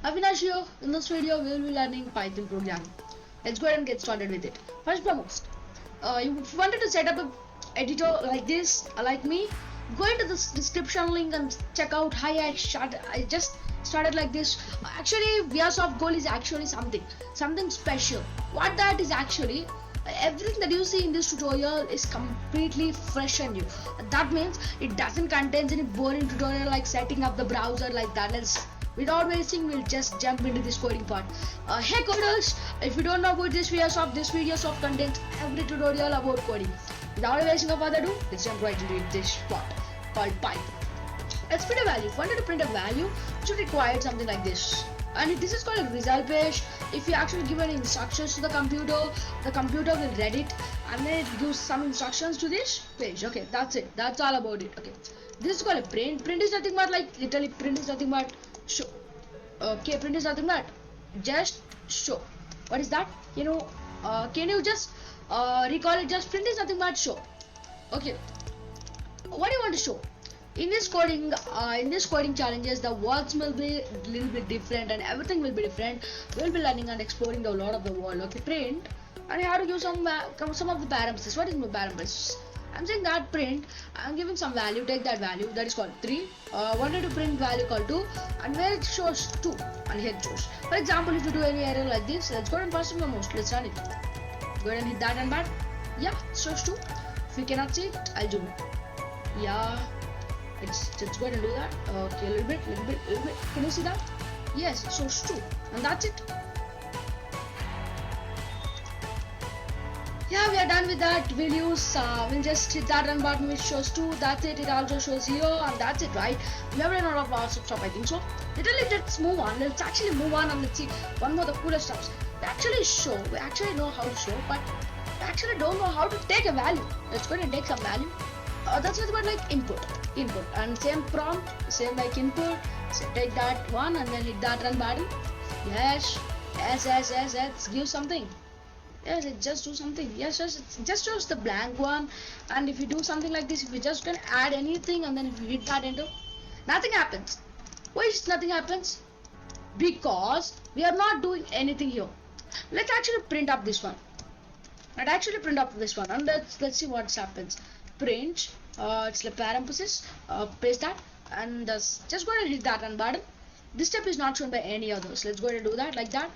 Avinash here. In this video, we will be learning Python programming. Let's go ahead and get started with it. First and foremost, you wanted to set up an editor like this, like me, go into this description link and check out how I just started like this. Actually, ViaSoft Gold is actually something special. What that is actually, everything that you see in this tutorial is completely fresh and new. That means it doesn't contain any boring tutorial like setting up the browser like that. Without wasting, we'll just jump into this coding part. Hey coders, if you don't know about this ViaSoft contains every tutorial about coding. Without wasting of further ado, let's jump right into this part called Python. Let's print a value. If you wanted to print a value, you should require something like this. And this is called a result page. If you actually give any instructions to the computer will read it and then it gives some instructions to this page. Okay, that's it. That's all about it. Okay, this is called a print. Print is nothing but literally print is nothing but show. Okay, print is nothing but just show. What is that? Can you just recall it? Just print is nothing but show. Okay, what do you want to show? In this coding challenges, the words will be a little bit different and everything will be different. We'll be learning and exploring a lot of the world. Okay, print, and you have to give some of the parameters. What is my parameters? I'm saying that print, I'm giving some value, take that value, that is called 3. Wanted to print value called 2, and where it shows 2, and here it shows. For example, if you do any error like this, let's go and first and foremost, let's run it. Go ahead and hit that and back. Yeah, it shows 2. If you cannot see it, I'll zoom it. Yeah, let's go ahead and do that. Okay, a little bit. Can you see that? Yes, it shows 2, and that's it. Yeah, we are done with that. We'll just hit that run button which shows 2. That's it. It also shows 0, and that's it, right? We have run out of lots of stuff, I think so. Let's move on. Let's actually move on and let's see one more of the coolest stuff. We actually know how to show, but we actually don't know how to take a value. Let's go ahead and take some value. That's nothing but like input, and same prompt, same like input. So take that one and then hit that run button. Yes, give something. Yes, it just do something. Yes, it just shows the blank one. And if you do something like this, if you just can add anything and then if you hit that enter, nothing happens. Why is nothing happens? Because we are not doing anything here. Let's actually print up this one. And let's see what happens. Print. It's the parenthesis. Paste that and just go ahead and hit that run button. This step is not shown by any others. Let's go ahead and do that like that.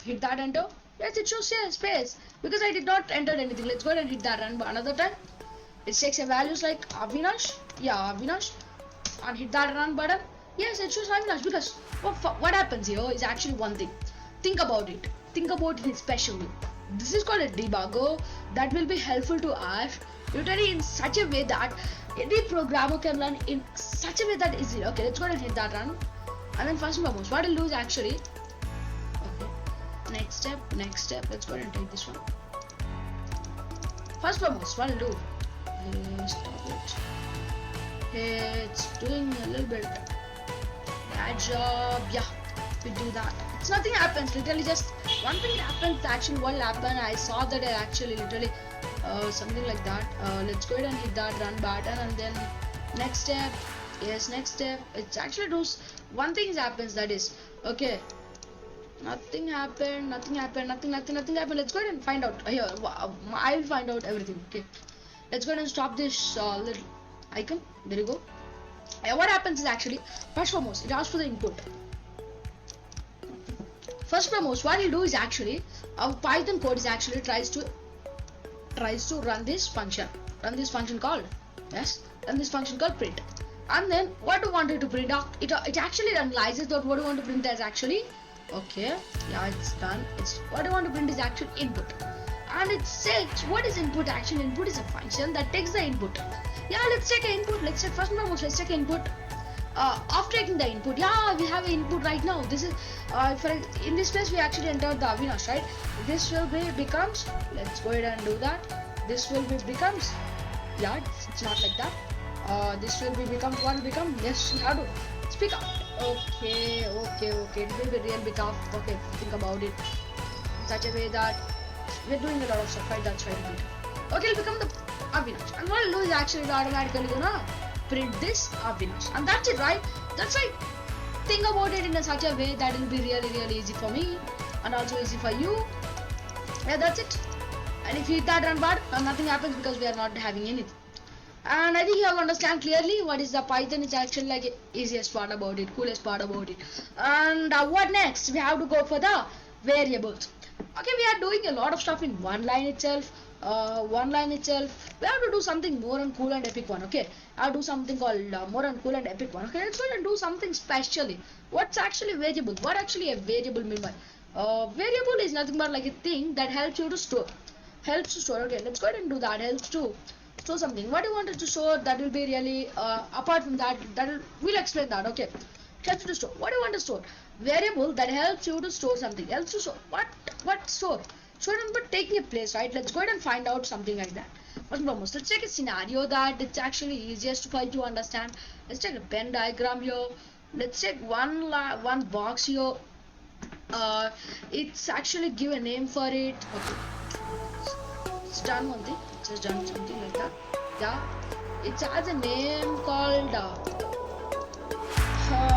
Hit that enter. Yes, it shows space because I did not enter anything. Let's go ahead and hit that run another time. It takes a values like Avinash. Yeah, Avinash. And hit that run button. Yes, it shows Avinash because what happens here is actually one thing. Think about it. Think about it in special way. This is called a debugger that will be helpful to us literally in such a way that any programmer can learn in such a way that is easy. Okay, let's go ahead and hit that run. And then first and foremost, what I'll do is actually next step, let's go ahead and take this one. First foremost, what I'll do, stop it. It's doing a little bit bad job. Yeah, we do that. It's nothing happens, literally just one thing happens. Actually what will happen, I saw that I actually literally something like that. Let's go ahead and hit that run button and then next step. Yes, next step. It actually does one thing happens, that is okay. Nothing happened. Let's go ahead and find out. Here, I will find out everything. Okay, let's go ahead and stop this little icon. There you go. What happens is actually, first foremost, it asks for the input. First foremost, what you do is actually, our Python code is actually tries to run this function called print. And then what do you want it to print out? It actually analyzes that what you want to print as actually. Okay, yeah, it's done. It's what I want to print is actual input, and it says what is input. Actually, input is a function that takes the input. Yeah, let's take an input. Let's take input. After taking the input, yeah, we have an input right now. This is in this place we actually entered the Avinash, right? This will be becomes. Let's go ahead and do that. This will be becomes. Yeah, it's not like that. This will be becomes. What will become? Yes, we have to speak up. Okay, it will be real big up. Okay, think about it in such a way that we're doing a lot of stuff, right? That's right. Okay, it'll become the Avinash, and what it'll do is actually automatically gonna print this Avinash, and that's it, right? That's right. think about it in such a way that it will be really easy for me and also easy for you. Yeah, that's it. And if you hit that run bar, nothing happens because we are not having anything. And I think you have understand clearly what is the Python. It's actually like easiest part about it, coolest part about it. And what next? We have to go for the variables. Okay, we are doing a lot of stuff in one line itself. We have to do something more and cool and epic one. Okay, I'll do something called more and cool and epic one. Okay, let's go and do something specially. What's actually variable? What actually a variable mean by? Variable is nothing but like a thing that helps you to store. Helps to store. Okay, let's go ahead and do that. Helps to store something. What you wanted to store, that will be really apart from that, we'll explain that. Okay, helps you to store. What do you want to store? Variable that helps you to store something. Helps to store. What store? Store but taking a place, right? Let's go ahead and find out something like that. First and foremost, let's take a scenario that it's actually easiest for you to understand. Let's take a Venn diagram here. Let's take one box here. It's actually give a name for it. Okay, it's done one thing. It's just done something like that. Yeah, it has a name called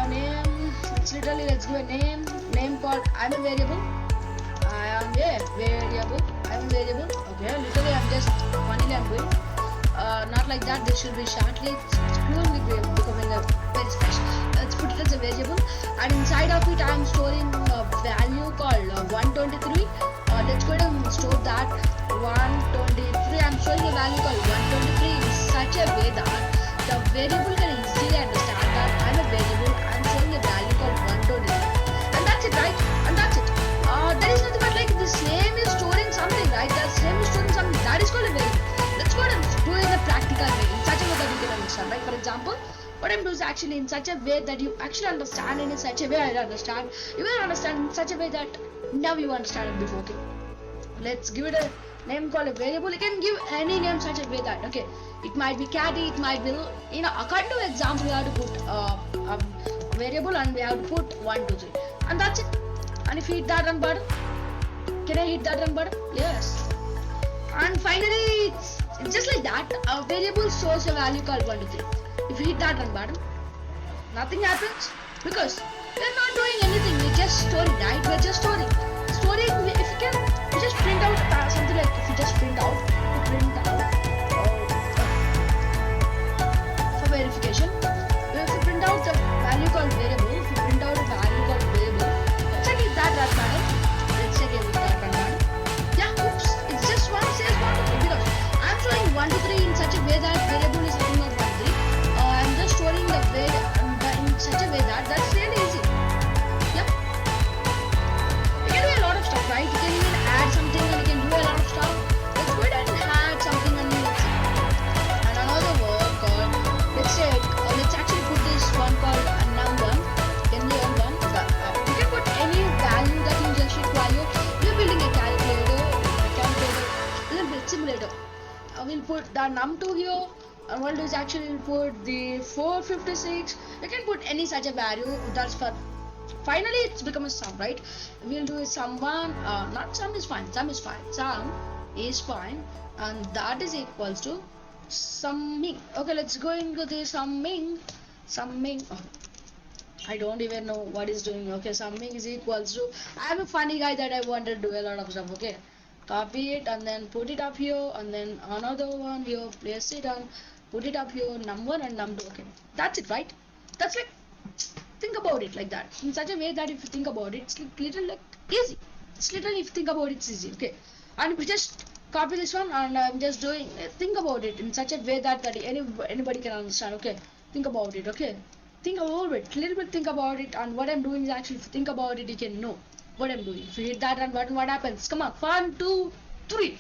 name. It's literally, let's give a name called I'm a variable. I am a variable. I'm a variable. Okay, literally I'm just funnily I'm doing. Not like that. This should be shortly. It's clearly becoming a very special. Let's put it as a variable, and inside of it I'm storing a value called 123. Let's go ahead and store that 123. I'm showing a value called 123 in such a way that the variable can easily understand that I'm a variable. I'm showing a value called 123, and that's it, right? And that's it. There is nothing but like this name is storing something, right? That name is storing something. That is called a variable. Let's go ahead and do it in a practical way, in such a way that you can understand, right? For example, what I'm doing is actually in such a way that you actually understand, and in such a way I understand. You will understand in such a way that now you understand it before. Okay, let's give it a name called a variable. You can give any name such a way that, okay, it might be catty, it might be, you know, according to example we have to put a variable, and we have to put 1 2 3, and that's it. And if you hit that run button, can I hit that run button? Yes. And finally, it's just like that. A variable stores a value called 1 2 3. If you hit that run button, nothing happens because we're not doing anything. We're just storing, right? We're just storing. Storing. If you can, you just print out something like, if you just print out for verification. If you print out the value called variable, if you print out a value called variable, let's check if that run button. Let's check if that run button. Yeah, oops. It's just one says 1 2 3 because I'm showing 1 2 3 in such a way that variable is nothing but 1 3. I'm just storing the in such a way that that's really easy. Yep. You can do a lot of stuff, right? You can even add something, and you can do a lot of stuff. Let's go ahead and add something, and let's see. And another word called, let's actually put this one called num1. Num1. You can put any value that you just require. You're building a calculator, a little bit simulator. We'll put the num2 here. And what we'll do is actually we'll put the 456. You can put any such a value. That's for finally it's become a sum, right? We'll do sum1. Not sum is fine. Sum is fine. Sum is fine, and that is equals to summing. Okay, let's go into the summing. Oh, I don't even know what is doing. Okay, summing is equals to. I'm a funny guy that I wanted to do a lot of stuff. Okay, copy it and then put it up here, and then another one here. Place it and put it up here. Num1 and num2. Okay, that's it, right? That's like, think about it like that, in such a way that if you think about it, it's like little like easy. It's literally, if you think about it, it's easy. Okay, and if you just copy this one, and I'm just doing think about it in such a way that anybody can understand. Okay, think about it. Okay, think a little bit, think about it, and what I'm doing is actually, if you think about it, you can know what I'm doing. If you hit that run button, what happens? Come on, 1 2 3.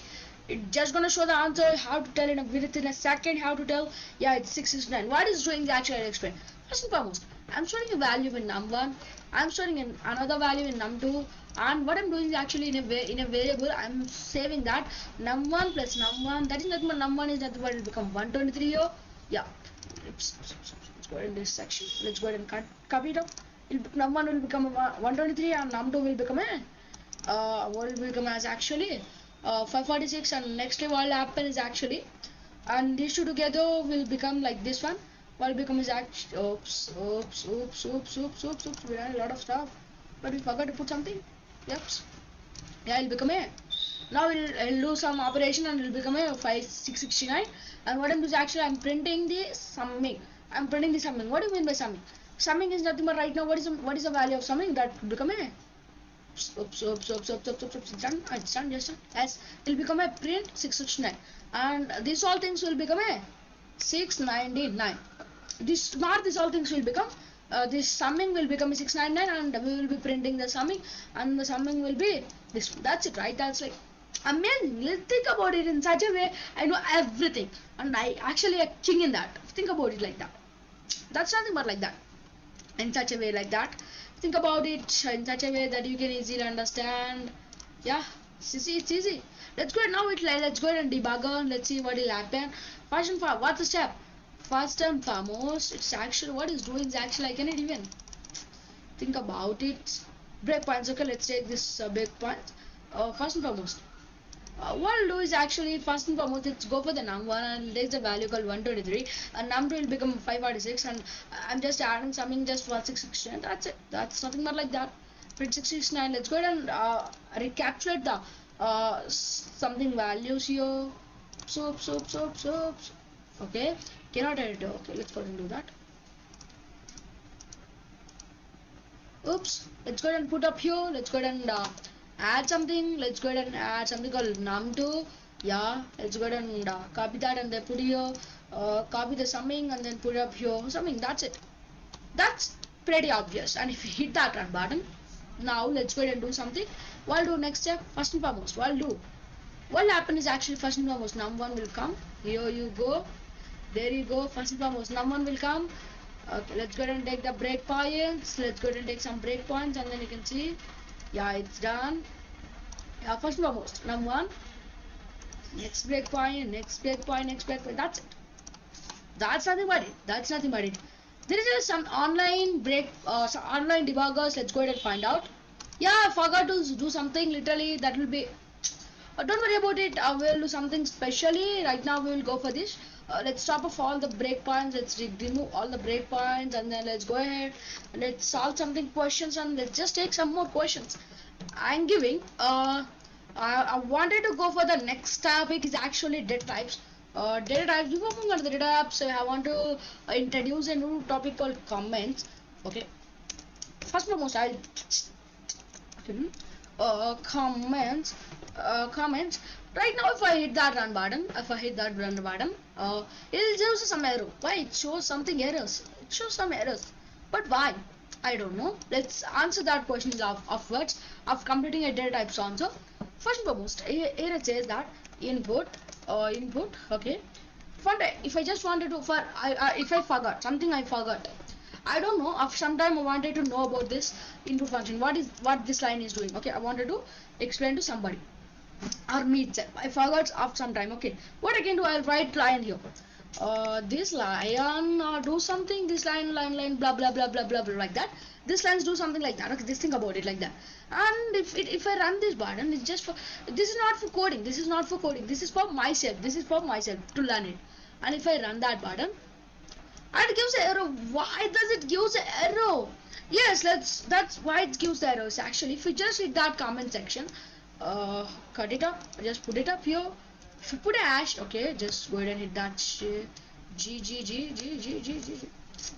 It's just gonna show the answer. How to tell within a second? How to tell? Yeah, it's 669. What is doing is actually, I'll explain. First and foremost, I'm storing a value in num1. I'm storing another value in num2, and what I'm doing is actually in a variable. I'm saving that num1 plus num1. That is nothing but num1 is nothing but it will become 123 here. Yeah. Let's go ahead in this section. Let's go ahead and copy it up. Num1 will become 123, and num2 will become what will become as actually 546, and next what will happen is actually, and these two together will become like this one. What will become is act. Oops. We ran a lot of stuff, but we forgot to put something. Yep. Yeah, it'll become a. Now it'll do some operation and it'll become a 5669. And what I'm doing is actually I'm printing the summing. I'm printing the summing. What do you mean by summing? Summing is nothing but right now what is the value of summing? That will become a. Oops. It's done. It's done. Just done. Yes, it'll become a print 669. And these all things will become a 699. These all things will become this summing will become 699 and we will be printing the summing and the summing will be this one. That's it, right? That's like amazing. Let's think about it in such a way. I know everything and I actually a king in that. Think about it like that. That's nothing but like that. In such a way like that. Think about it in such a way that you can easily understand. Yeah, it's easy. Let's go now. Let's go ahead and debugger. Let's see what will happen. First and foremost, what's the step? First and foremost, it's actually what it's doing is actually I cannot even think about it. Breakpoints. Okay, let's take this breakpoint. First and foremost, what I'll do is actually first and foremost let's go for the num1 and take the value called 123 and num2 will become 546 and I'm just adding something just for 669. That's it. That's nothing but like that. Print 669. Let's go ahead and recapitulate the something values here. Okay, cannot edit. Okay, let's go ahead and do that. Oops, let's go ahead and put up here. Let's go ahead and add something. Let's go ahead and add something called num2. Yeah, let's go ahead and copy that and then put here. Copy the summing and then put up here summing. That's it. That's pretty obvious. And if you hit that run button, now let's go ahead and do something. What I'll do next step, first and foremost, what I'll do, what will happen is actually first and foremost num1 will come. Here you go. There you go. First and foremost num1 will come. Okay, let's go ahead and take the breakpoints. Let's go ahead and take some breakpoints and then you can see. Yeah, it's done. Yeah, first and foremost num1. Next breakpoint, next breakpoint, next breakpoint. That's it. That's nothing but it. That's nothing but it. There is some online some online debuggers. Let's go ahead and find out. Yeah, I forgot to do something. Literally, that will be. Don't worry about it. We'll do something specially. Right now, we will go for this. Let's stop off all the breakpoints. Let's remove all the breakpoints, and then let's go ahead and let's solve something questions, and let's just take some more questions. I'm giving. I wanted to go for the next topic is actually data types. Data types. Before moving on to the data types, I want to introduce a new topic called comments. Okay. First and foremost, I'll comments. Right now, if I hit that run button, it'll show some error. Why? It shows something errors. It shows some errors. But why? I don't know. Let's answer that question afterwards of completing a data types answer. First and foremost, here it says that input. Okay. If I just wanted to, if I forgot something, I forgot. I don't know. Of some time I wanted to know about this input function. What this line is doing? Okay, I wanted to explain to somebody or me itself. I forgot of some time. Okay, what I can do? I'll write line here. This line do something. This line blah blah blah blah blah blah like that. This lines do something like that. Okay, just think about it like that. And if I run this button, it's just for this is not for coding. This is not for coding. This is for myself. This is for myself to learn it. And if I run that button, and it gives an error. Why does it give an error? Yes, that's why it gives the errors. Actually, if you just hit that comment section, cut it up, just put it up here. If you put a hash, okay, just go ahead and hit that G.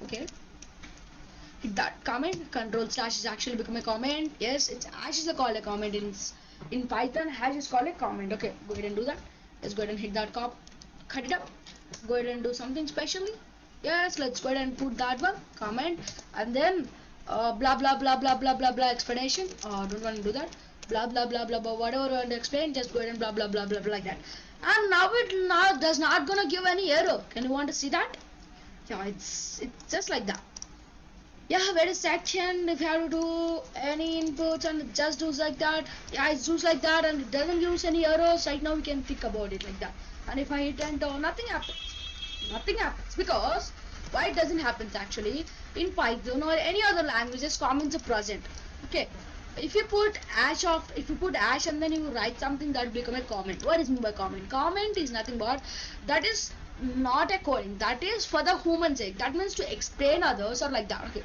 Okay, hit that comment. Control slash is actually become a comment. Yes, it's hash is called a comment in Python. Hash is called a comment. Okay, go ahead and do that. Let's go ahead and hit that cut it up. Go ahead and do something specially. Yes, let's go ahead and put that one comment and then blah blah blah blah blah blah blah explanation. Don't want to do that. Blah blah blah blah blah whatever you want to explain, just go ahead and blah blah blah blah blah like that. And now it does not gonna give any error. Can you want to see that? Yeah, it's just like that. Yeah, very section. If you have to do any inputs and it just does like that. Yeah, it does like that and it doesn't use any errors. Right now we can think about it like that. And if I hit enter, nothing happens. Nothing happens because why it doesn't happen actually in Python or any other languages comments are present. Okay, if you put hash and then you write something that will become a comment. What is mean by comment? Comment is nothing but that is not a coding. That is for the human sake. That means to explain others or like that. Okay.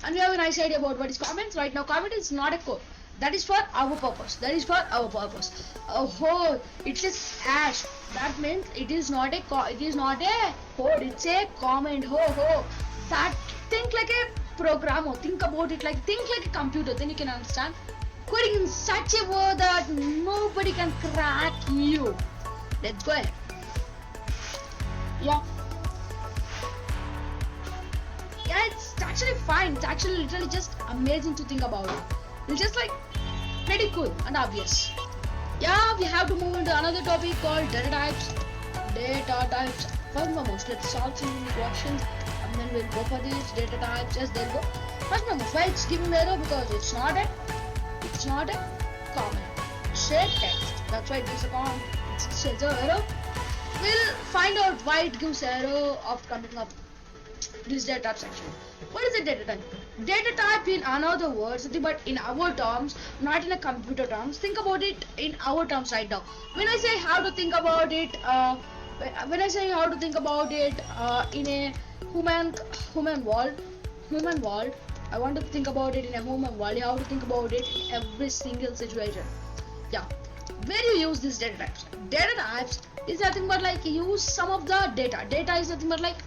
And we have a nice idea about what is comments. Right now, comment is not a code. That is for our purpose. That is for our purpose. Oh, it is ash. That means it is not a it is not a code. It's a comment. Ho. That think like a program. Or think about it like a computer. Then you can understand. Coding in such a way that nobody can crack you. Let's go ahead. Yeah, it's actually fine. It's actually literally just amazing to think about it. It's just like pretty cool and obvious. Yeah, we have to move into another topic called data types. Data types. First and foremost, let's solve some questions and then we'll go for these data types. Yes, there you go. First and foremost, why it's giving error? Because it's not a comment. Straight text. That's why it gives a comment. It's an error. We'll find out why it gives error of coming up this data type section. What is a data type? Data type in another words, but in our terms, not in a computer terms. Think about it in our terms right now. When I say how to think about it, in a human world, I want to think about it in a human world. You have to think about it in every single situation. Yeah, where you use these data types. Data types is nothing but like use some of the data. Data is nothing but like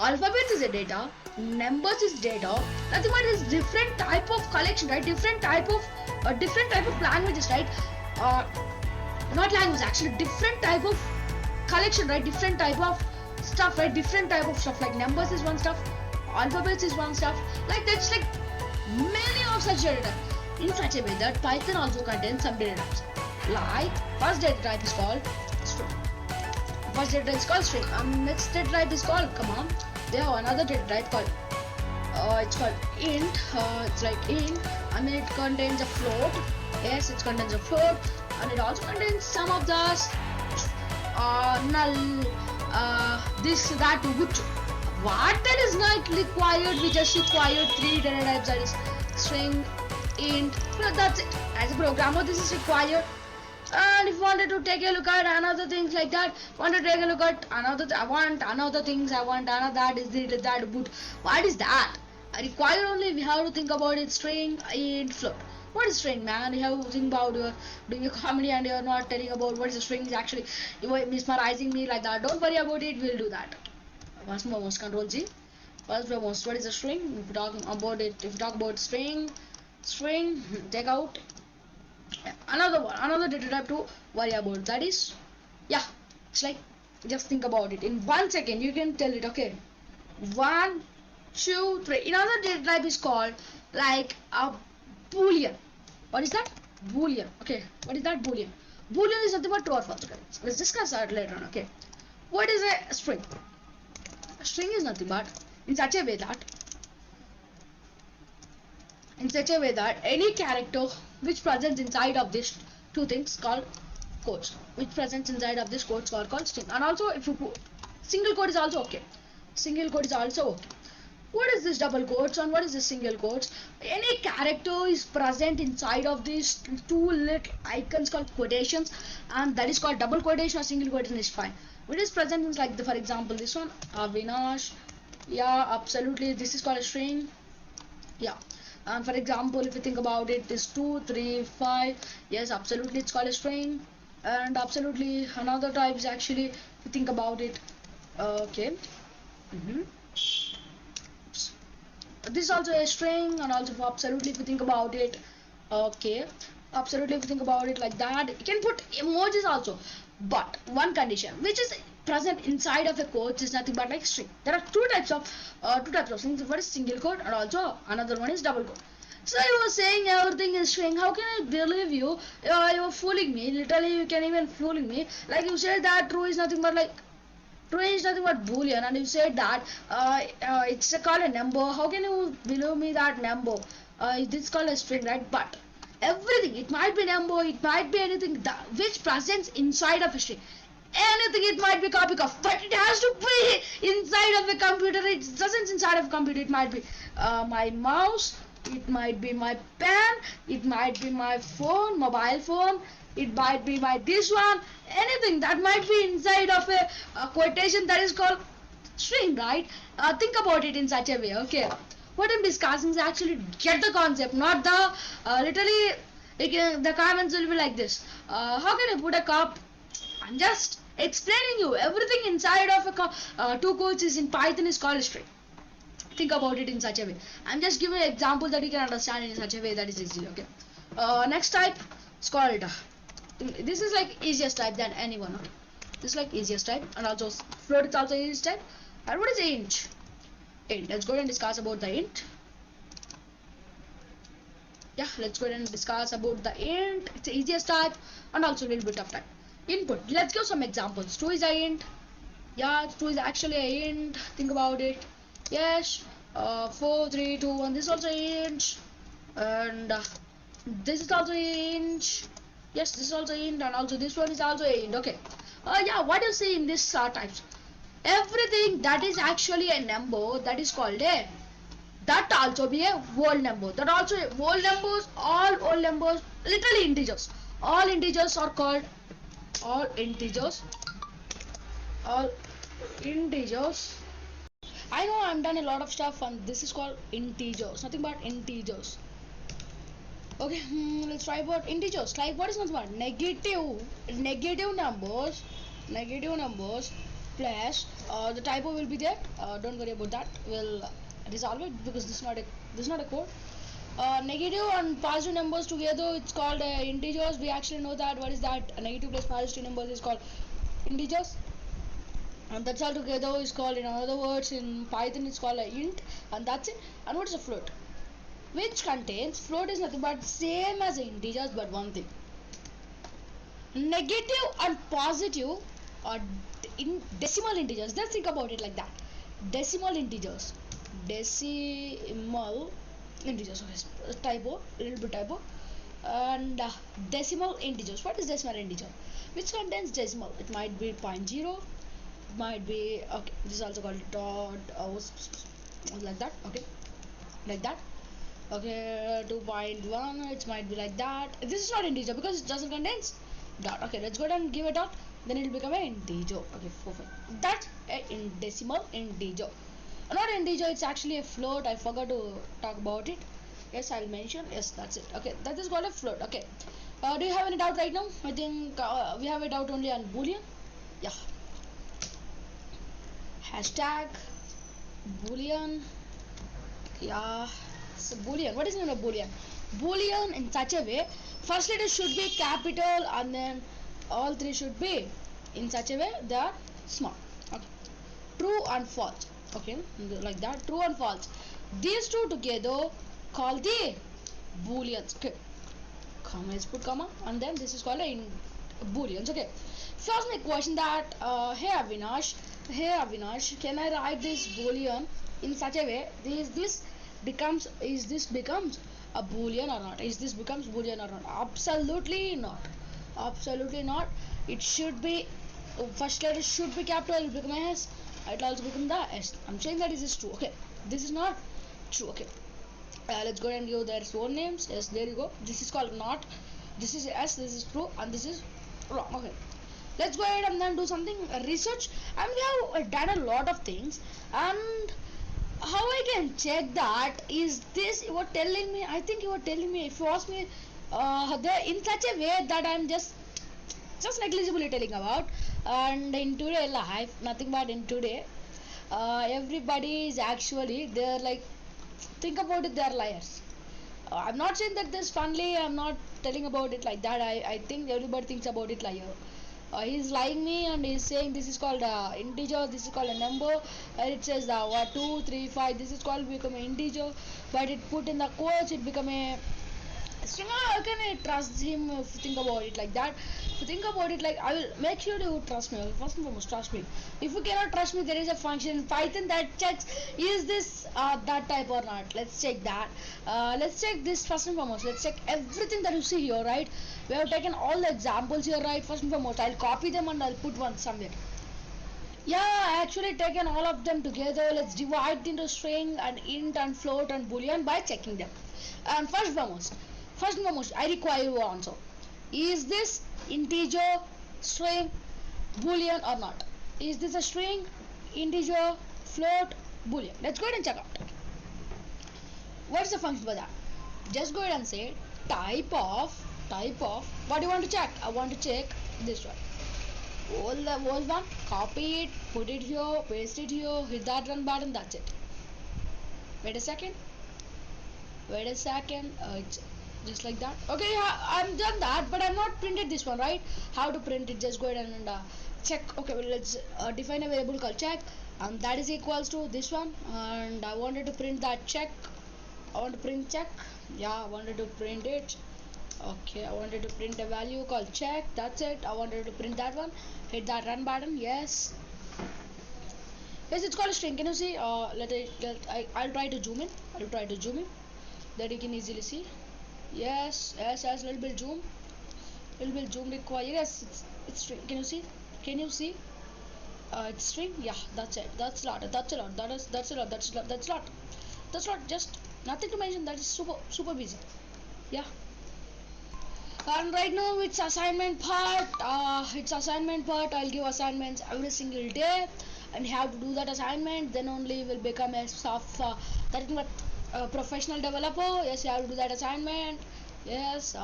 alphabets is a data, numbers is data, nothing but is different type of collection, right? Different type of languages, right? Not language, actually different type of collection, right? Different type of stuff, right? Different type of stuff, like numbers is one stuff, alphabets is one stuff, like that's like many of such data types. In such a way that Python also contains some data types. Like first data type is called string. First data type is called string. Next data type is called, come on, they have another data type called it's called int. It's like int, and then it contains a float. Yes, it contains a float, and it also contains some of the null, this, that, which. What that is not required. We just required three data types, that is string, int. That's it. As a programmer, this is required. And if you wanted to take a look at another things like that, I want another things, I want another that is this, that, but what is that? I require only, we have to think about it, string, int, float. What is string, man? You have to think about doing a comedy and you're not telling about what is a string. Is actually, you are mesmerizing me like that. Don't worry about it, we'll do that. First and foremost, Control G. First and foremost, what is a string? If you talk about it, if you talk about string, take out another data type to worry about. That is, yeah, it's like, just think about it. In 1 second, you can tell it, okay? 1, 2, 3. Another data type is called like a boolean. What is that? Boolean. Okay, what is that? Boolean. Boolean is nothing but true or false. Okay, let's discuss that later on. Okay, what is a string? A string is nothing but in such a way that any character which presents inside of this two things called quotes, which presents inside of this quotes called string. And also, if you put single quote is also okay. Single quote is also okay. What is this double quotes and what is this single quotes? Any character is present inside of these two little icons called quotations, and that is called double quotation or single quotation is fine. It is present in like for example this one, Avinash. Yeah, absolutely, this is called a string. Yeah, and for example, if you think about it, this 2, 3, 5. Yes, absolutely, it's called a string. And absolutely another type is actually, if you think about it, okay. This is also a string, and also absolutely if you think about it, okay, absolutely if you think about it like that, you can put emojis also, but one condition which is present inside of a quote is nothing but like string. There are two types of things. One is single quote and also another one is double quote. So you were saying everything is string. How can I believe you? You were fooling me. Literally, you can even fooling me. Like you said that true is nothing but like true is nothing but boolean, and you said that it's called a number. How can you believe me that number? This called a string, right? But everything, it might be number, it might be anything that which presents inside of a string. Anything, it might be copycat, but it has to be inside of a computer. It doesn't inside of a computer. It might be my mouse, it might be my pen, it might be my phone, mobile phone, it might be my this one, anything that might be inside of a quotation that is called string, right? Think about it in such a way. Okay, what I'm discussing is actually get the concept, not the literally the comments will be like this. How can I put a cup? I'm just explaining you everything inside of two quotes is in Python is called string. Think about it in such a way. I'm just giving an example that you can understand in such a way that is easy. Okay, next type is called this is like easiest type than anyone. Okay, this is like easiest type, and also float is also easiest type. And what is the int? Let's go ahead and discuss about the int. Yeah, let's go ahead and discuss about the int. It's the easiest type and also a little bit of type. Input, let's give some examples. 2 is a int. Yeah, 2 is actually a int. Think about it. Yes. 4 3 2 1, this is also int. And this is also int. Yes, this is also int, and also this one is also int. Okay, yeah, what do you see in this types? Everything that is actually a number, that is called a, that also be a whole number, that also whole numbers, all whole numbers, literally integers, all integers are called, all integers, all integers. I know I'm done a lot of stuff and this is called integers, nothing but integers. Okay, let's try about integers. Like what is nothing but negative numbers, negative numbers plus the typo will be there. Don't worry about that. We'll resolve it because this is not a code. Negative and positive numbers together, it's called integers. We actually know that. What is that? A negative plus positive numbers is called integers, and that's all together is called, in other words, in Python it's called a int, and that's it. And what is a float? Which contains, float is nothing but same as integers, but one thing, negative and positive are in decimal integers. Let's think about it like that. Decimal integers, decimal integers. Okay, typo, a little bit typo. And decimal integers, what is decimal integer? Which contains decimal? It might be 0.0, might be, okay, this is also called dot, like that. Okay, like that. Okay, 2.1, it might be like that. This is not integer because it doesn't contain dot. Okay, let's go ahead and give a dot, then it will become an integer. Okay, perfect. That's a decimal integer. Not integer, it's actually a float. I forgot to talk about it. Yes, I'll mention. Yes, that's it. Okay, that is called a float. Okay, do you have any doubt right now? I think we have a doubt only on boolean. Yeah, hashtag boolean. Yeah, so boolean, what is mean of boolean? Boolean in such a way, first letter should be capital and then all three should be in such a way they are small. Okay, true and false. Okay, like that, true and false, these two together call the booleans. Okay, comma, let's put comma, and then this is called a booleans. Okay, first my question that hey Avinash, can I write this boolean in such a way, is this becomes a boolean or not? Is this becomes boolean or not? Absolutely not, absolutely not. It should be, first letter should be capital, it will become a s, it will also become the s. I'm saying that this is true. Okay, this is not true. Okay, let's go and give their own names. Yes, there you go. This is called not, this is s, this is true, and this is wrong. Okay, let's go ahead and then do something research, and we have done a lot of things. And how I can check that, is this you were telling me, I think you were telling me, if you ask me in such a way that I'm just negligibly telling about. And in today life, nothing but in today, everybody is actually, they're like, think about it, they're liars. I'm not saying that this funny, I'm not telling about it like that. I think everybody thinks about it like, he's lying me and he's saying this is called integer, this is called a number, and it says 2 3 5, this is called become an integer, but it put in the quotes, it become a string. How can I trust him if you think about it like that? If you think about it like, I will make sure you trust me. First and foremost, trust me. If you cannot trust me, there is a function in Python that checks, is this that type or not. Let's check that. Let's check this first and foremost. Let's check everything that you see here, right? We have taken all the examples here, right? First and foremost, I'll copy them and I'll put one somewhere. Yeah, I actually taken all of them together. Let's divide into string and int and float and boolean by checking them. And first and foremost, I require your answer. Is this integer, string, boolean or not? Is this a string, integer, float, boolean? Let's go ahead and check out. What's the function for that? Just go ahead and say type of what do you want to check? I want to check this one. All the whole one, copy it, put it here, paste it here, hit that run button, that's it. Wait a second. It's just like that. Okay, yeah, I'm done that, but I'm not printed this one, right? How to print it? Just go ahead and check. Okay, well, let's define a variable called check, and that is equals to this one. And I wanted to print that check. I want to print check. Yeah, I wanted to print it. Okay, I wanted to print a value called check. That's it. I wanted to print that one. Hit that run button. Yes. Yes, it's called a string. Can you see? I'll try to zoom in. I'll try to zoom in. That you can easily see. Yes. Little bit zoom. Little bit zoom required. Yes, it's string. Can you see? Can you see? It's string. Yeah, that's it. That's a lot. That's a lot. That's a lot. That's a lot. That's not just nothing to mention. That is super busy. Yeah. And right now it's assignment part. I'll give assignments every single day, and you have to do that assignment. Then only you will become a that is what professional developer. Yes, you have to do that assignment. Yes.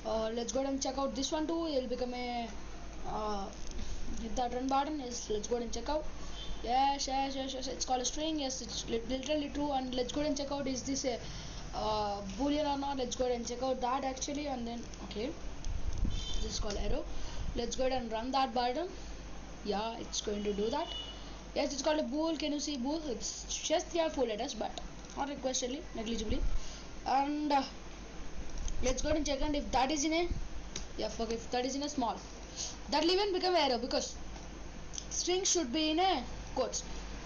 Let's go and check out this one too. You'll become a uh, hit that run button. Yes, let's go and check out. Yes. It's called a string. Yes, it's literally true. And let's go and check out, is this a boolean or not? Let's go ahead and check out that actually. And then okay, this is called arrow. Let's go ahead and run that button. Yeah, it's going to do that. Yes, it's called a bool. Can you see bool? It's just 3 or 4 letters, but not requested negligibly. And let's go ahead and check, and if that is in a, yeah, fuck, if that is in a small, that will even become arrow, because string should be in a quotes.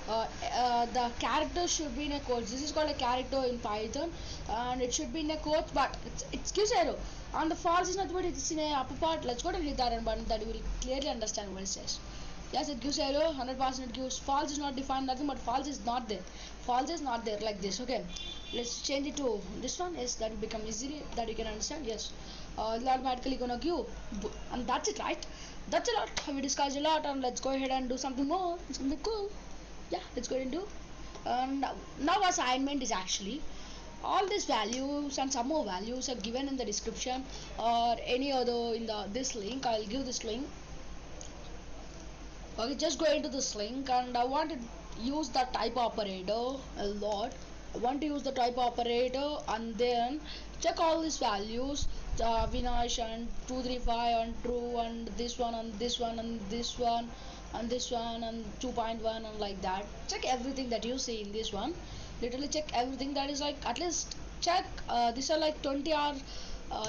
The character should be in a quotes. This is called a character in Python, and it should be in a quotes, but it gives arrow. And the false is not what it's in a upper part. Let's go and hit that button, that you will clearly understand what it says. Yes, it gives arrow. 100% it gives false is not defined nothing, but false is not there. False is not there like this. Okay, let's change it to this one. Yes, that will become easily that you can understand. Yes, it'll automatically gonna give, and that's it, right? That's a lot. We discussed a lot, and let's go ahead and do something more, something cool. Yeah, let's go ahead and do. And now assignment is actually all these values and some more values are given in the description or any other in the this link. I'll give this link. Okay, just go into this link, and I want to use the type operator a lot. I want to use the type operator, and then check all these values, Vinash and 235 and true, and this one and this one and this one and this one and 2.1 and like that. Check everything that you see in this one. Literally check everything. That is like, at least check, these are like 20 or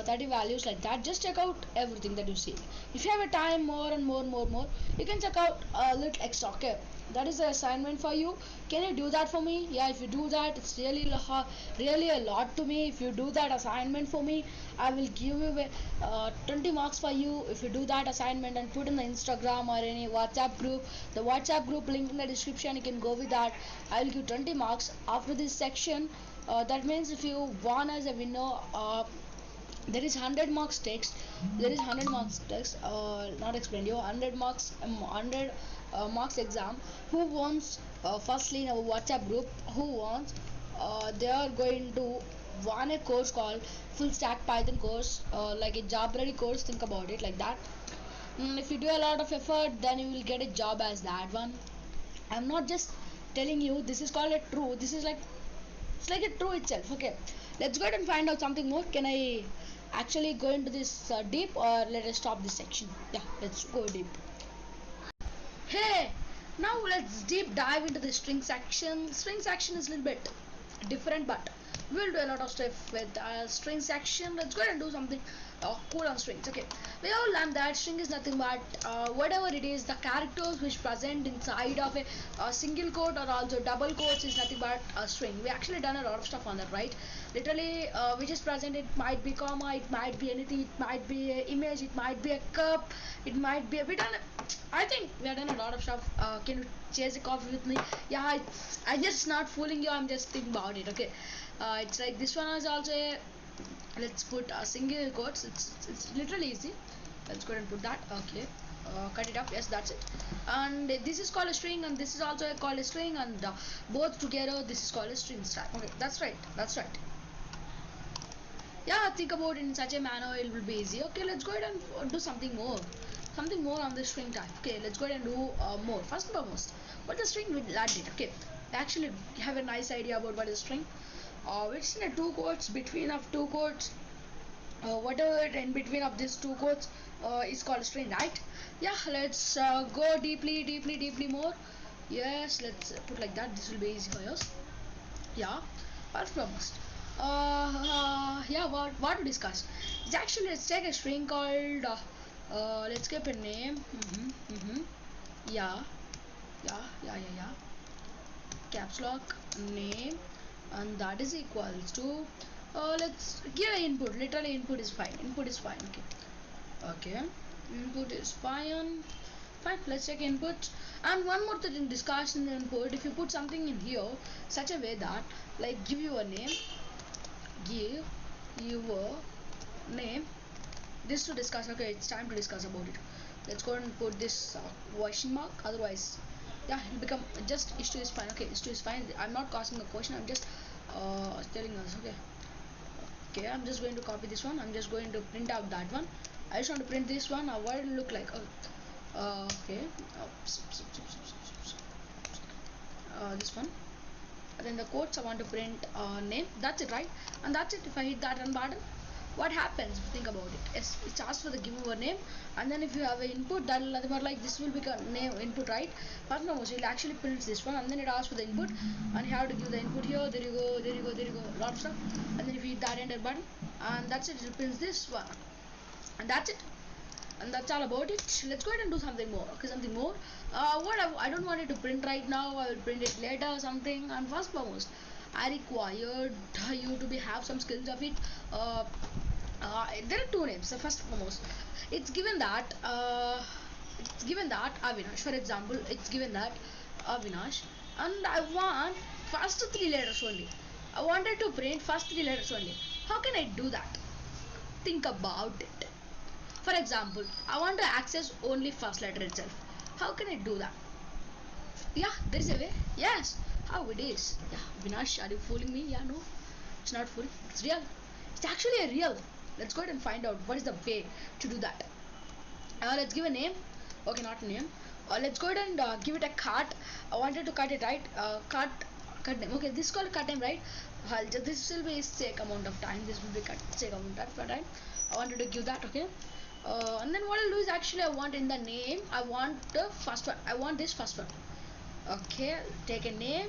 30 values like that. Just check out everything that you see. If you have a time more and more, you can check out a little extra. Okay, that is the assignment for you. Can you do that for me? Yeah, if you do that, it's really a lot to me. If you do that assignment for me, I will give you 20 marks for you. If you do that assignment and put in the Instagram or any WhatsApp group, the WhatsApp group link in the description, you can go with that. I will give 20 marks after this section. That means if you won as a winner, there is 100 marks text. There is 100 marks text, not explained you, 100 marks, 100 marks exam. Who wants, firstly in our WhatsApp group, who wants, they are going to want a course called full stack Python course, like a job ready course. Think about it like that. If you do a lot of effort, then you will get a job as that one. I'm not just telling you, this is called a true, this is like, it's like a true itself. Okay, let's go ahead and find out something more. Can I actually go into this deep, or let us stop this section? Yeah, let's go deep. Hey, now let's deep dive into the string section. String section is a little bit different, but we'll do a lot of stuff with string section. Let's go ahead and do something cool on strings. Okay, we all learned that string is nothing but whatever it is, the characters which present inside of a single quote or also double quotes is nothing but a string. We actually done a lot of stuff on that, right? Literally, we just present, it might be comma, it might be anything, it might be an image, it might be a cup, it might be a bit on. I think we have done a lot of stuff. Can you chase a coffee with me? Yeah, I just not fooling you. I'm just thinking about it. Okay, It's like this one is also a, let's put a single quotes. It's literally easy. Let's go ahead and put that. Okay, cut it up. Yes, that's it. And this is called a string, and this is also called a string, and both together this is called a string stack. Okay, that's right. That's right. Yeah, think about it in such a manner, it will be easy. Okay, let's go ahead and do something more on the string type. Okay, let's go ahead and do more. First and foremost, what the string will add it. Okay, actually have a nice idea about what is string. It's in a two quotes, between of two quotes, whatever in between of these two quotes is called string, right? Yeah, let's go deeply more. Yes, let's put like that. This will be easy for us. Yeah, first foremost, yeah, what to discuss? It's actually, let's take a string called let's give a name. Yeah, yeah. Caps lock name, and that is equals to let's give an input. Literally, input is fine. Input is fine. Okay, okay. Input is fine. Fine. Let's check input. And one more thing in discussion input. If you put something in here, such a way that, like, give you a name, give your name. This to discuss. Okay, it's time to discuss about it. Let's go and put this question mark. Otherwise, yeah, it'll become just issue is fine. Okay, issue is fine. I'm not asking a question. I'm just telling us. Okay, okay. I'm just going to copy this one. I'm just going to print out that one. I just want to print this one. What it look like? Okay. This one. And then the quotes I want to print name. That's it, right? And that's it. If I hit that run button, what happens? Think about it. It's asked for the given name, and then if you have an input, that'll nothing but like this will become name input, right? First no, it actually prints this one, and then it asks for the input, and you have to give the input here. There you go, there you go, there you go. A lot of stuff, and then if you hit that enter button, and that's it. It prints this one, and that's it. And that's all about it. Let's go ahead and do something more. Okay, something more. What I don't want it to print right now. I will print it later or something. And first foremost, I required you to be have some skills of it. There are two names. So first foremost, it's given that Avinash. For example, it's given that Avinash, and I want first three letters only. I wanted to print first three letters only. How can I do that? Think about it. For example, I want to access only first letter itself. How can I do that? Yeah, there is a way. Yes, how it is. Yeah, Vinash, are you fooling me? Yeah, no, it's not fooling. It's real. It's actually a real. Let's go ahead and find out what is the way to do that. Let's give a name. Okay, not a name. Let's go ahead and give it a cut. I wanted to cut it, right. Cut name. Okay, this is called cut name, right? This will be sake amount of time. This will be cut sake amount of time. I wanted to give that. Okay. And then what I'll do is actually I want in the name. I want the first one. I want this first one. Okay. Take a name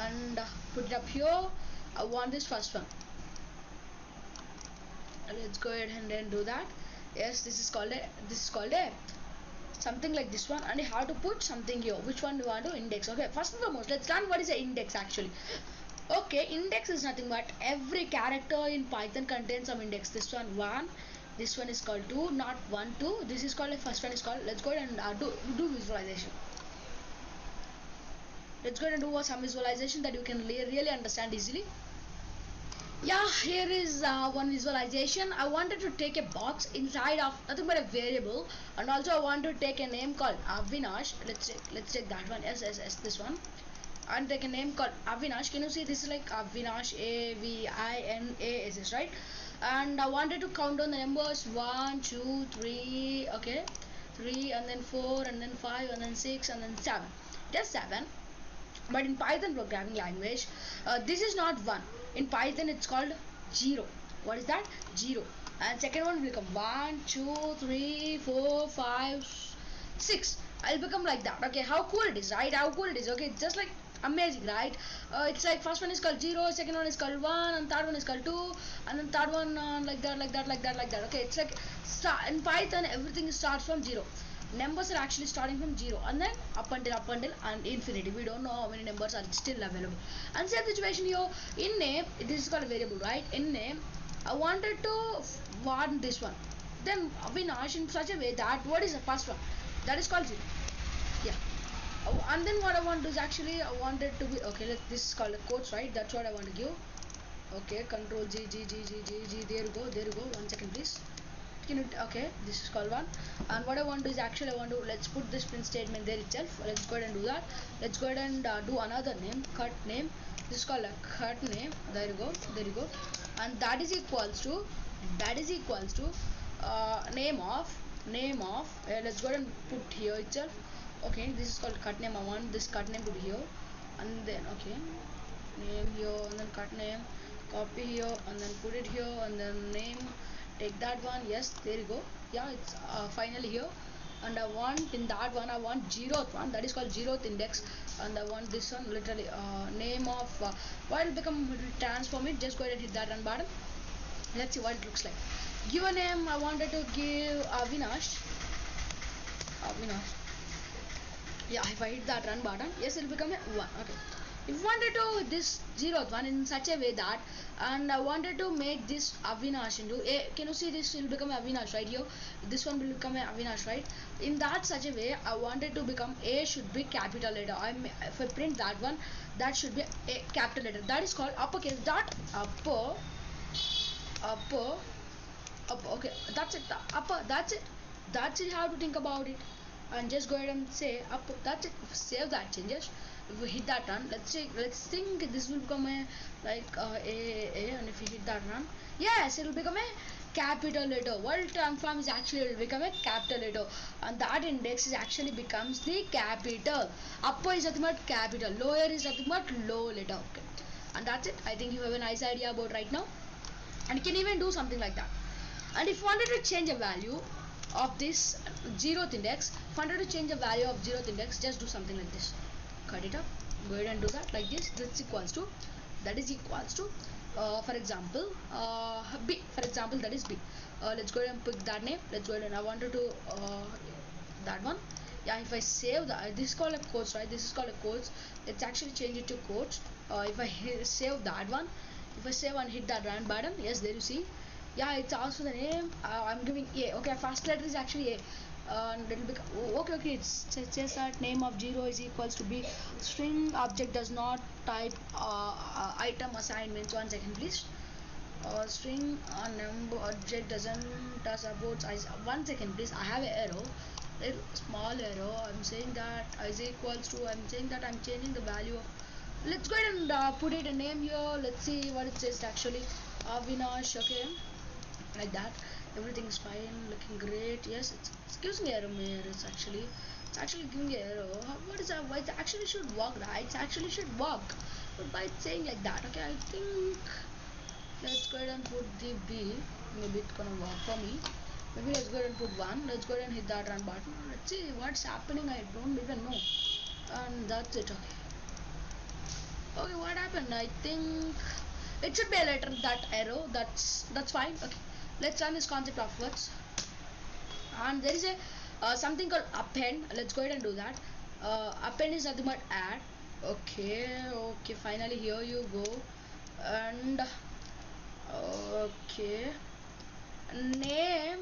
and put it up here. I want this first one. Let's go ahead and then do that. Yes, this is called a something like this one, and you have to put something here. Which one do you want to index? Okay, first and foremost, let's learn what is an index actually. Okay, index is nothing but every character in Python contains some index. This one, this one is called two, not one two. This is called a first one is called. Let's go ahead and do visualization. Let's go ahead and do some visualization that you can really understand easily. Yeah, here is one visualization. I wanted to take a box inside of nothing but a variable, and also I want to take a name called Avinash. Let's take that one. Yes, this one. And take a name called Avinash. Can you see this is like Avinash, Avinash, right? And I wanted to count down the numbers 1, 2, 3. Okay, 3 and then 4 and then 5 and then 6 and then 7. Just 7. But in Python programming language, this is not 1. In Python it's called 0. What is that? 0. And second one will become 1, 2, 3, 4, 5, 6. I'll become like that. Okay, how cool it is, right? How cool it is. Okay, it's just like amazing, right? It's like first one is called 0, second one is called 1, and third one is called 2, and then third one like that. Okay, it's like in Python everything starts from 0. Numbers are actually starting from 0 and then up until and infinity. We don't know how many numbers are still available. And same situation here in name. This is called a variable, right? In name, I wanted to want this one. Then Avinash in such a way that what is the first one? That is called 0. Yeah. And then what I want is actually I wanted to be okay. This is called a quotes, right? That's what I want to give. Okay, control G G G G G G, there you go, there you go. 1 second please. Can you, okay, this is called one. And what I want to is actually I want to, let's put this print statement there itself. Let's go ahead and do that. Let's go ahead and do another name, cut name. This is called a cut name. There you go, there you go. And that is equals to, that is equals to name of, name of, let's go ahead and put here itself. Okay, this is called cut name. I want this cut name to be here. And then okay, name here, and then cut name, copy here, and then put it here, and then name, take that one. Yes, there you go. Yeah, it's finally here. And I want in that one, I want zeroth one, that is called zeroth index. And I want this one literally name of what will become, it will transform it. Just go ahead and hit that run button. Let's see what it looks like. Give a name. I wanted to give Avinash. Avinash. Yeah, if I hit that run button, yes, it will become a 1. Okay, if I wanted to this zeroth one in such a way that, and I wanted to make this Avinash into a, can you see this will become Avinash right here, this one will become a Avinash, right? In that such a way I wanted to become a should be capital letter. If I print that one, that should be a capital letter, that is called uppercase dot upper upper. Okay, that's it, upper, that's it, that's it, how to think about it. And just go ahead and say up, that's it. Save that changes. If we hit that run, let's say, let's think this will become a like a, and if you hit that run, yes, it will become a capital letter. What will transform is actually, it will become a capital letter, and that index is actually becomes the capital. Upper is nothing but capital, lower is nothing but low letter. Okay, and that's it. I think you have a nice idea about right now, and you can even do something like that. And if you wanted to change a value of this zeroth index, if you wanted to change the value of zeroth index, just do something like this. Cut it up, go ahead and do that like this. That's equals to, that is equals to for example b, for example that is b. Let's go ahead and pick that name. Let's go ahead and I wanted to that one. Yeah, if I save that, this is called a quotes, right? This is called a quotes. Let's actually change it to quotes. If I save that one, if I save and hit that run button, yes, there you see. Yeah, it's also the name. I'm giving a. Okay, first letter is actually a. And it'll become, okay, okay, it says that name of 0 is equals to b. String object does not type item assignments. 1 second please. String number object doesn't does about size. 1 second please, I have an error, a small error. I'm saying that is equals to, I'm saying that I'm changing the value of, let's go ahead and put it a name here. Let's see what it says actually. Avinash. Okay, like that, everything is fine, looking great. Yes, it's gives me error. It's actually giving me error. What is that? Why it actually should work, right? It actually should work, but by saying like that, okay, I think let's go ahead and put the b. Maybe it's gonna work for me. Maybe let's go ahead and put 1. Let's go ahead and hit that run button. Let's see what's happening. I don't even know. And that's it. Okay, okay, what happened? I think it should be a letter, that arrow. That's fine. Okay, let's run this concept afterwards. And there is a something called append. Let's go ahead and do that. Append is nothing but add. Okay, okay, finally here you go. And okay, name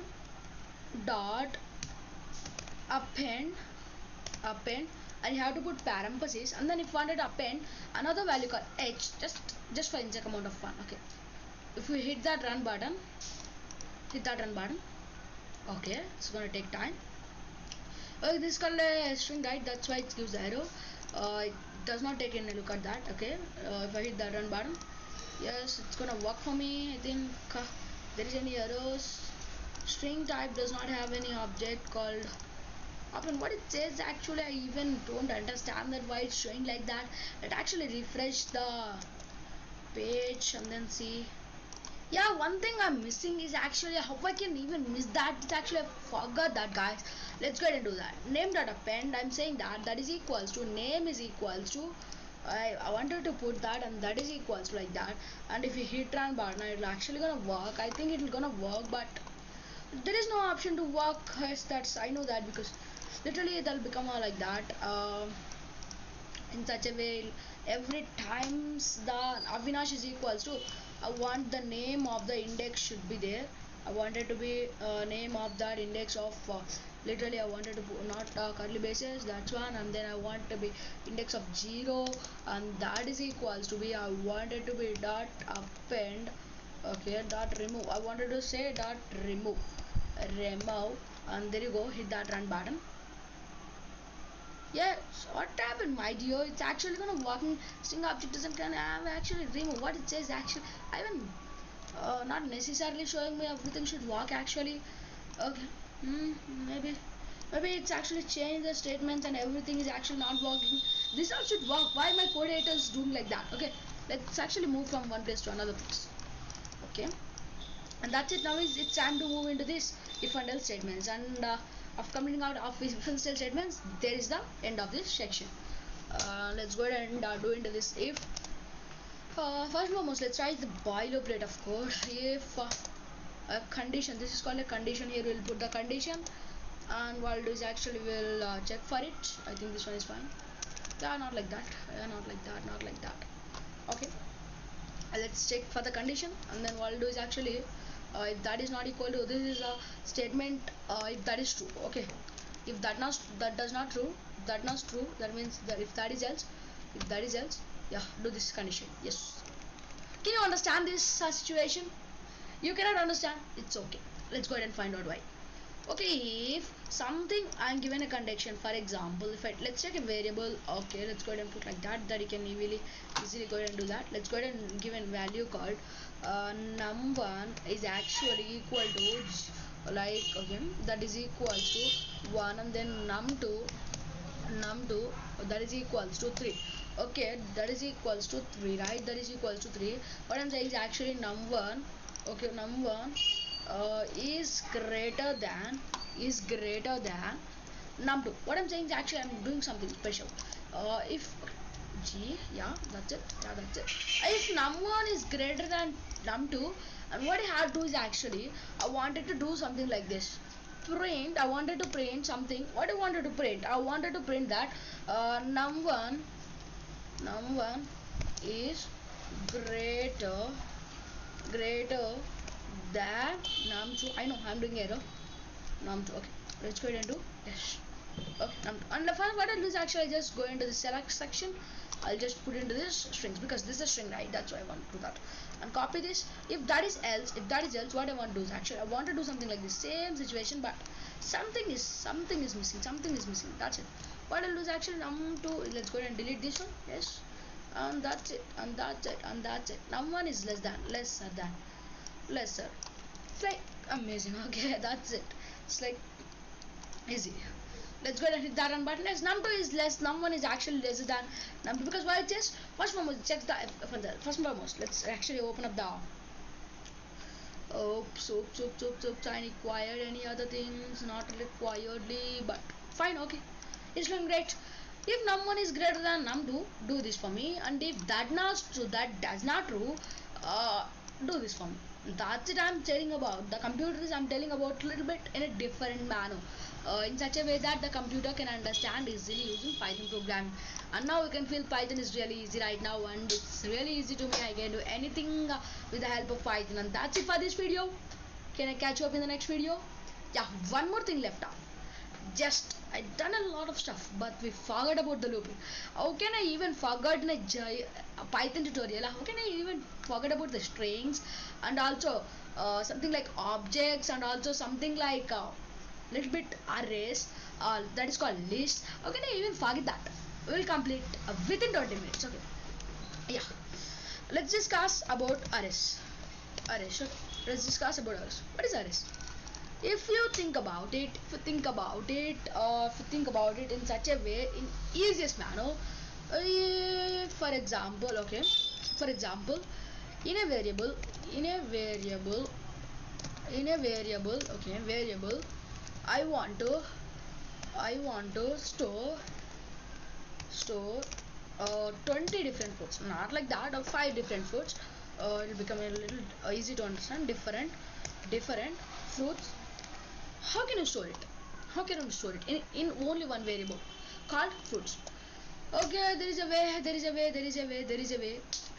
dot append, and you have to put parentheses, and then if you wanted to append another value called h, just for exact amount of fun. Okay, if we hit that run button, hit that run button. Okay, it's gonna take time. This is called a string, right? That's why it gives the arrow. It does not take any look at that. Okay, if I hit that run button, yes, it's gonna work for me. I think there is any errors. String type does not have any object called upon. What it says actually, I even don't understand that why it's showing like that. It actually refresh the page and then see. Yeah, one thing I'm missing is actually how I can even miss that. It's actually, I forgot that, guys. Let's go ahead and do that. Name dot append. I'm saying that is equals to, name is equals to, I wanted to put that, and that is equals to like that. And if you hit run button, it's actually gonna work. I think it's gonna work, but there is no option to work. Yes, that's, I know that, because literally it'll become like that. In such a way, every times the Avinash is equals to, I want the name of the index should be there. I wanted to be name of that index of literally I wanted to put not curly braces, that's one, and then I want to be index of 0, and that is equals to be I wanted to be dot append, okay, dot remove. I wanted to say dot remove, and there you go, hit that run button. Yes, what happened, my dear? It's actually gonna walking string object doesn't can have actually remove what it says actually. I even not necessarily showing me everything should work actually. Okay, maybe it's actually changed the statements and everything is actually not working. This all should work. Why my code editor is doing like that? Okay, let's actually move from one place to another place. Okay, and that's it. Now is it's time to move into this if and else statements, and of completing out of if and else statements, there is the end of this section. Let's go ahead and do into this if. First foremost, let's try the boilerplate of code. If a condition, this is called a condition. Here we'll put the condition, and what I'll do is actually we'll check for it. I think this one is fine. Yeah, not like that. Yeah, not like that. Not like that. Okay. Let's check for the condition, and then what I'll do is actually if that is not equal to this is a statement if that is true. Okay, if that does not true, that not true, that means that if that is else, if that is else, yeah, do this condition. Yes, can you understand this situation? You cannot understand, it's okay. Let's go ahead and find out why. Okay, if something I'm given a condition, for example, if let's take a variable. Okay, let's go ahead and put like that you can easily go ahead and do that. Let's go ahead and give a value called num1 is actually equal to like, okay, that is equals to 1, and then num2 that is equals to 3. Okay, that is equals to 3, right? That is equals to 3. What I'm saying is actually num1, okay, num1 is greater than num2. What I'm saying is actually I'm doing something special. If g, yeah, that's it, yeah, that's it. If num1 is greater than num2, and what I have to do is actually I wanted to do something like this. I wanted to print something. What I wanted to print, I wanted to print that num1 is greater greater than num2. I know I'm doing error. Num2. Okay, let's go ahead and do yes. Okay, and the first what I'll do is actually I just go into the select section. I'll just put into this strings because this is a string, right? That's why I want to do that. And copy this. If that is else, what I want to do is actually I want to do something like the same situation, but something is missing. Something is missing. That's it. What I'll do is actually num2. Let's go ahead and delete this one. Yes, and that's it. And that's it. And that's it. Num1 is lesser. It's like amazing. Okay, that's it. It's like easy. Let's go ahead and hit that run button. As num2 is less, num1 is actually lesser than num2 because why it is first foremost check the first foremost. Let's actually open up the tiny quiet. Any other things not requiredly, but fine. Okay, it's doing great. If num1 is greater than num2, do this for me, and if that not true, that does not true, do this for me. That's it. I'm telling about the computers. I'm telling about a little bit in a different manner, in such a way that the computer can understand easily using Python programming. And now you can feel Python is really easy right now, and it's really easy to me. I can do anything with the help of Python. And that's it for this video. Can I catch you up in the next video? Yeah, one more thing left out. Just I done a lot of stuff, but we forgot about the looping. How can I even forget in a Python tutorial? How can I even forget about the strings and also something like objects and also something like little bit arrays? That is called list. How can I even forget that? We'll complete within 20 minutes. Okay. Yeah. Let's discuss about arrays. Arrays. Okay. Let's discuss about arrays. What is arrays? If you think about it, if you think about it in such a way, in easiest manner, for example, okay, for example, in a variable, in a variable, okay, variable, I want to, store 20 different foods, not like that, or 5 different foods. It'll become a little easy to understand. Different fruits. How can you store it? How can you store it in only one variable called fruits? Okay, there is a way.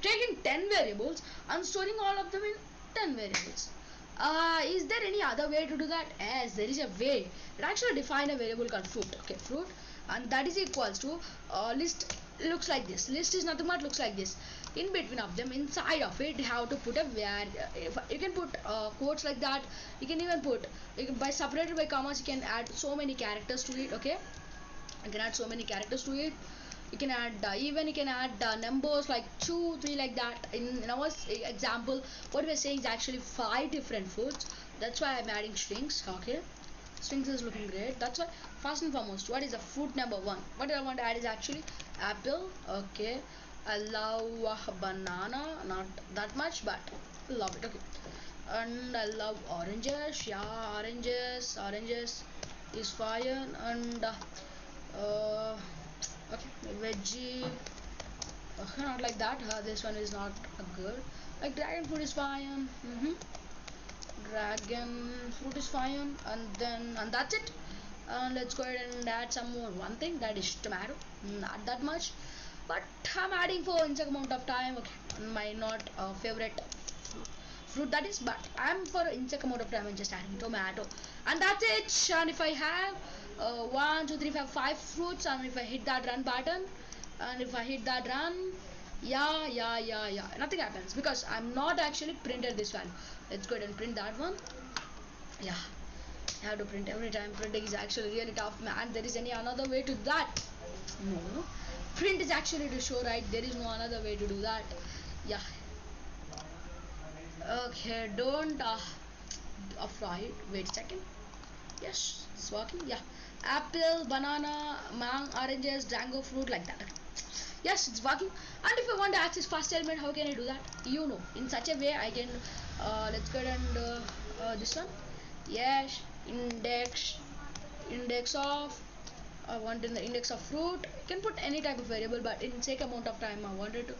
Taking 10 variables and storing all of them in 10 variables. Is there any other way to do that? Yes, there is a way. It actually define a variable called fruit. Okay, fruit, and that is equals to list. Looks like this. List is nothing but looks like this. In between of them, inside of it, you have to put a where. If you can put quotes like that, you can even put by separated by commas. You can add so many characters to it. Okay, you can add so many characters to it. You can add even you can add numbers like 2 3 like that. In our example, what we're saying is actually 5 different foods. That's why I'm adding strings. Okay, strings is looking great. That's why first and foremost, what is the food number 1? What I want to add is actually apple. Okay, I love banana, not that much, but love it. Okay, and I love oranges. Yeah, oranges is fine. And uh, okay, veggie. Not like that. This one is not good. Like dragon fruit is fine. Dragon fruit is fine, and that's it. Let's go ahead and add some more. One thing that is tomato. Not that much, but I'm adding for insect amount of time. Okay, my not favorite fruit that is, but I'm for insect amount of time and just adding tomato, and that's it. And if I have 1 2 3 4 5 fruits, and if I hit that run button, and if I hit that run, yeah, nothing happens because I'm not actually printed this value. Let's go ahead and print that one. Yeah, I have to print every time. Printing is actually really tough, man. There is any another way to that? No, print is actually to show, right? There is no another way to do that. Yeah. Okay, don't fry it. Wait a second. Yes, it's working. Yeah, apple, banana, oranges, mango fruit like that. Yes, it's working. And if I want to access fast element, how can I do that? You know, in such a way I can. Let's go and this one. Yes, index of. I want in the index of fruit. You can put any type of variable, but in sake amount of time, I wanted to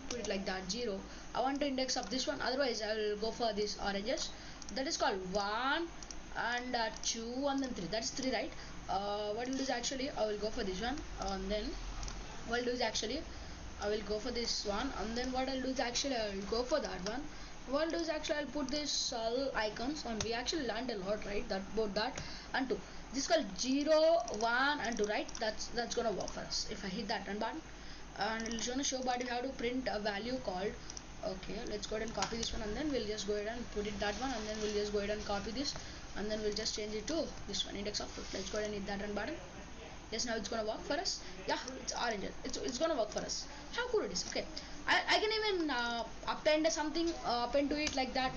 put it like that 0. I want to index of this one. Otherwise, I will go for this oranges. That is called 1 and 2 and then 3. That's 3, right? What will do is actually I will go for this one, and then what I'll do is actually I will go for this one, and then what I'll do is actually I will go for that one. What I'll do is actually I'll put this all icons, and we actually learned a lot, right? That both that and 2. This is called 0 1 and 2, right? That's gonna work for us. If I hit that run button, and it's gonna show, but you have to print a value called. Okay, let's go ahead and copy this one, and then we'll just go ahead and put it that one, and then we'll just go ahead and copy this, and then we'll just change it to this one, index of fruit. Let's go ahead and hit that run button. Yes, now it's gonna work for us. Yeah, it's orange. It's gonna work for us. How cool it is. Okay, I can even append something append to it like that.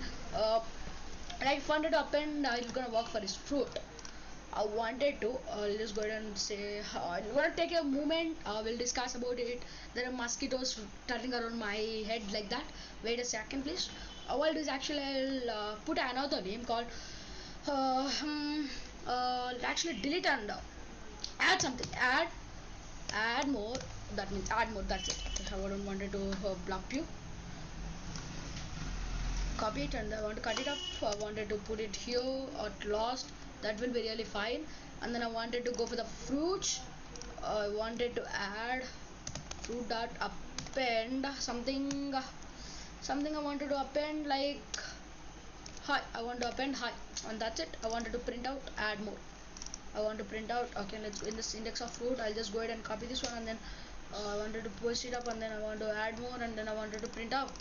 Like if I wanted to append, it's gonna work for this fruit. I wanted to. I'll just go ahead and say I'm gonna take a moment. We'll discuss about it. There are mosquitoes turning around my head like that. Wait a second, please. What I'll do is actually I'll put another name called. Uh, hmm, actually delete and add something. Add more. That means add more. That's it. Okay, I don't wanted to block you. Copy it, and I want to cut it off. I wanted to put it here at last. That will be really fine. And then I wanted to go for the fruits. I wanted to add fruit dot append something I wanted to append like hi. I want to append hi, and that's it. I wanted to print out add more. I want to print out. Okay, let's go in this index of fruit. I'll just go ahead and copy this one, and then I wanted to post it up, and then I want to add more, and then I wanted to print out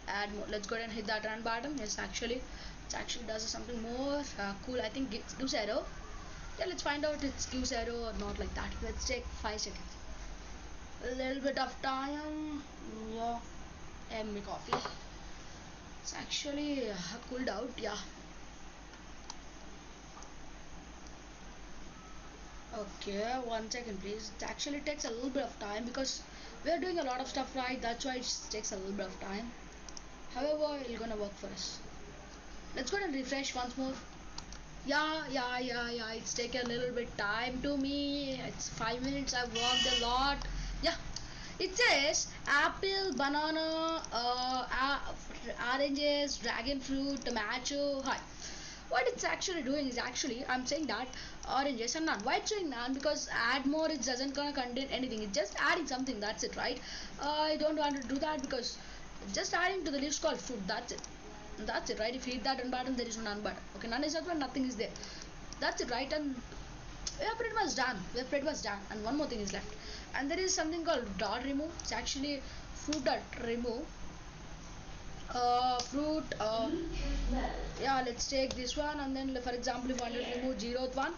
add more. Let's go ahead and hit that run button. Yes, actually it actually does something more cool. I think it gives error. Yeah, let's find out it gives error or not like that. Let's take 5 seconds. A little bit of time. Yeah, and my coffee. It's actually cooled out. Yeah. Okay, 1 second please. It actually takes a little bit of time because we are doing a lot of stuff, right? That's why it takes a little bit of time. However, it's gonna work for us. Let's go and refresh once more. Yeah. It's taken a little bit time to me. It's 5 minutes. I've worked a lot. Yeah. It says apple, banana, oranges, dragon fruit, tomato. Hi. What it's actually doing is actually I'm saying that oranges and none. Why it's saying none? Because add more it doesn't gonna contain anything. It's just adding something. That's it, right? I don't want to do that because just adding to the list called food. That's it. and that's it, right? If you hit that unbutton, there is no none button. Okay, none is not when nothing is there. That's it, right? And we are pretty much done. We are pretty much done. And one more thing is left, and there is something called dot remove. It's actually fruit dot remove. Fruit. Yeah, let's take this one, and then for example, if I want to remove zeroth one,